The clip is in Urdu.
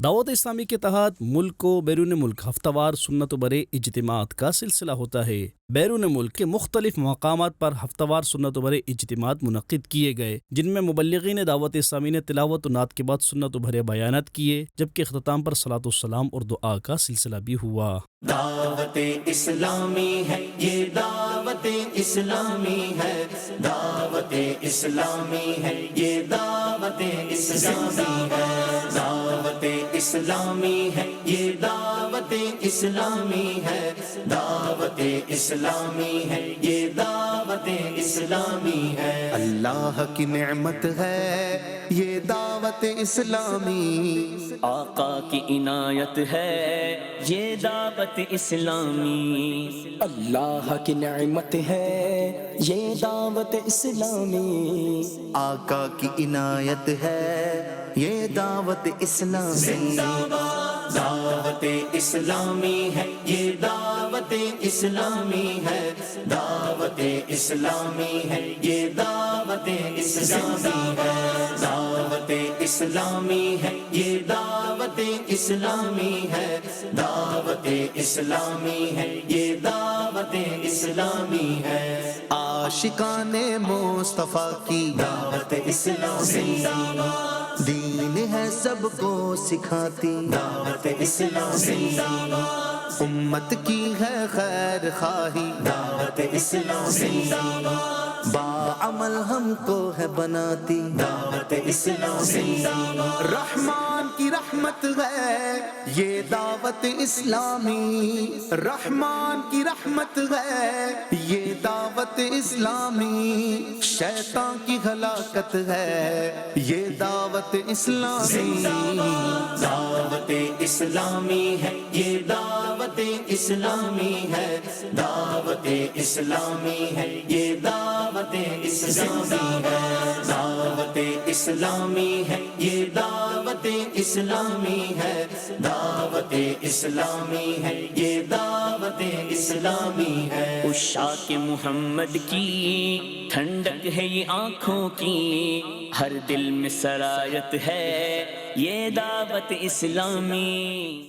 دعوت اسلامی کے تحت ملک و بیرون ملک ہفتہ وار سنت و برے اجتماعات کا سلسلہ ہوتا ہے۔ بیرون ملک کے مختلف مقامات پر ہفتہ وار سنت و برے اجتماعات منعقد کیے گئے، جن میں مبلغین دعوت اسلامی نے تلاوت و نعت کے بعد سنت و برے بیانات کیے، جبکہ اختتام پر صلاۃ والسلام اور دعا کا سلسلہ بھی ہوا۔ دعوت اسلامی ہے، یہ دعوت اسلامی ہے، دعوت اسلامی ہے، یہ دعوت اسلامی ہے، دعوت اسلامی ہے، یہ دعوت اسلامی ہے، دعوت اسلامی ہے، یہ دعوت اسلامی ہے۔ اللہ کی نعمت ہے یہ دعوت اسلامی، آقا کی عنایت ہے یہ دعوت اسلامی، اللہ کی نعمت ہے یہ دعوت اسلامی، آقا کی عنایت ہے یہ دعوت اسلامی، دعوت اسلامی ہے، یہ دعوت اسلامی ہے، دعوت اسلامی ہے، یہ دعوت اسلامی ہے، دعوت اسلامی ہے، یہ دعوت اسلامی ہے، دعوت اسلامی ہے، یہ دعوت اسلامی ہے۔ عاشقان مصطفیٰ کی دعوت اسلامی، دین ہے سب کو سکھاتی دعوت اسلامی، امت کی ہے خیر خواہی دعوت اسلامی، باعمل ہم کو ہے بناتی دعوت اسلامی، رحمان کی رحمت ہے یہ دعوت اسلامی، رحمان کی رحمت ہے یہ دعوت اسلامی، شیطان کی ہلاکت ہے یہ دعوت اسلامی، دعوت اسلامی ہے یہ دعوت اسلامی ہے، دعوت اسلامی ہے یہ دعوت اسلامی ہے، دعوت اسلامی ہے یہ دعوت اسلامی ہے، دعوت اسلامی ہے یہ دعوت اسلامی ہے۔ عشاق محمد کی ٹھنڈک ہے یہ آنکھوں کی، ہر دل میں سرایت ہے یہ دعوت اسلامی۔